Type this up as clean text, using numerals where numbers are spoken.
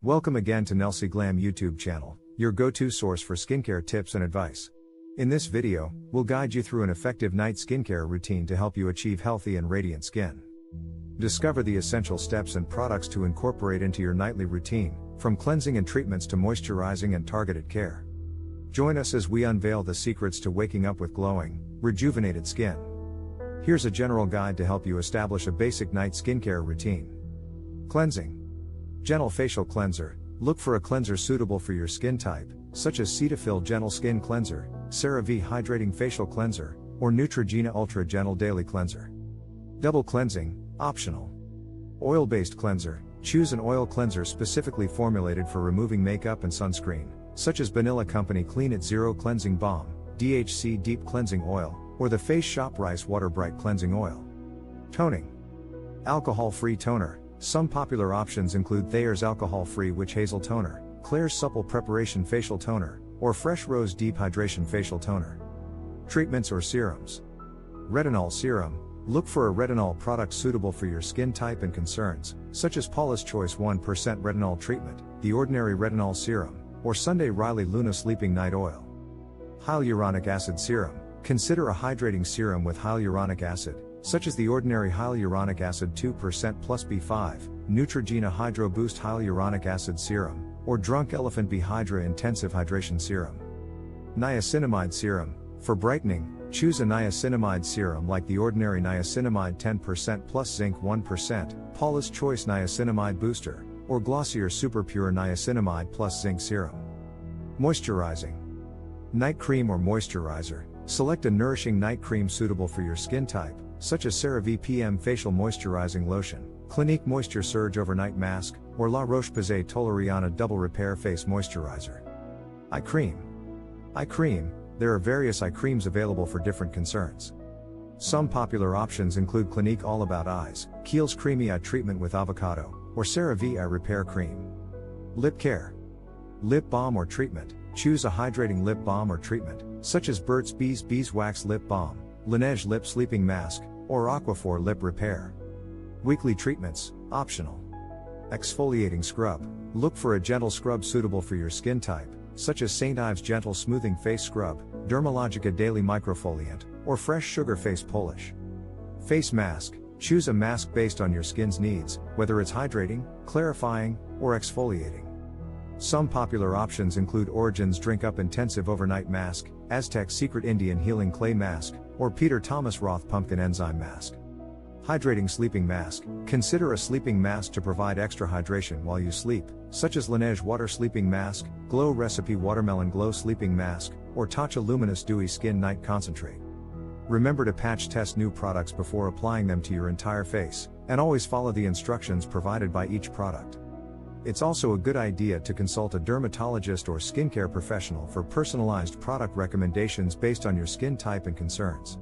Welcome again to Nelsie Glam YouTube channel, your go-to source for skincare tips and advice. In this video, we'll guide you through an effective night skincare routine to help you achieve healthy and radiant skin. Discover the essential steps and products to incorporate into your nightly routine, from cleansing and treatments to moisturizing and targeted care. Join us as we unveil the secrets to waking up with glowing, rejuvenated skin. Here's a general guide to help you establish a basic night skincare routine. Cleansing. Gentle facial cleanser. Look for a cleanser suitable for your skin type, such as Cetaphil Gentle Skin Cleanser, CeraVe Hydrating Facial Cleanser, or Neutrogena Ultra Gentle Daily Cleanser. Double cleansing, optional. Oil-based cleanser. Choose an oil cleanser specifically formulated for removing makeup and sunscreen, such as Banila Company Clean It Zero Cleansing Balm, DHC Deep Cleansing Oil, or the Face Shop Rice Water Bright Cleansing Oil. Toning. Alcohol-free toner. Some popular options include Thayer's Alcohol-Free Witch Hazel Toner, Klairs Supple Preparation Facial Toner, or Fresh Rose Deep Hydration Facial Toner. Treatments or serums. Retinol serum. Look for a retinol product suitable for your skin type and concerns, such as Paula's Choice 1% Retinol Treatment, the Ordinary Retinol Serum, or Sunday Riley Luna Sleeping Night Oil. Hyaluronic Acid Serum. Consider a hydrating serum with hyaluronic acid, such as the Ordinary Hyaluronic Acid 2% plus B5, Neutrogena Hydro Boost Hyaluronic Acid Serum, or Drunk Elephant B Hydra Intensive Hydration Serum. Niacinamide Serum. For brightening, choose a niacinamide serum like the Ordinary Niacinamide 10% plus Zinc 1%, Paula's Choice Niacinamide Booster, or Glossier Super Pure Niacinamide plus Zinc Serum. Moisturizing. Night cream or moisturizer. Select a nourishing night cream suitable for your skin type, such as CeraVe PM Facial Moisturizing Lotion, Clinique Moisture Surge Overnight Mask, or La Roche-Posay Toleriana Double Repair Face Moisturizer. Eye cream. Eye cream. There are various eye creams available for different concerns. Some popular options include Clinique All About Eyes, Kiehl's Creamy Eye Treatment with Avocado, or CeraVe Eye Repair Cream. Lip care. Lip balm or treatment. Choose a hydrating lip balm or treatment, such as Burt's Bees Beeswax Lip Balm, Laneige Lip Sleeping Mask, or Aquaphor Lip Repair. Weekly treatments, optional. Exfoliating scrub. Look for a gentle scrub suitable for your skin type, such as St. Ives Gentle Smoothing Face Scrub, Dermalogica Daily Microfoliant, or Fresh Sugar Face Polish. Face mask. Choose a mask based on your skin's needs, whether it's hydrating, clarifying, or exfoliating. Some popular options include Origin's Drink Up Intensive Overnight Mask, Aztec Secret Indian Healing Clay Mask, or Peter Thomas Roth Pumpkin Enzyme Mask. Hydrating sleeping mask. Consider a sleeping mask to provide extra hydration while you sleep, such as Laneige Water Sleeping Mask, Glow Recipe Watermelon Glow Sleeping Mask, or Tatcha Luminous Dewy Skin Night Concentrate. Remember to patch test new products before applying them to your entire face, and always follow the instructions provided by each product. It's also a good idea to consult a dermatologist or skincare professional for personalized product recommendations based on your skin type and concerns.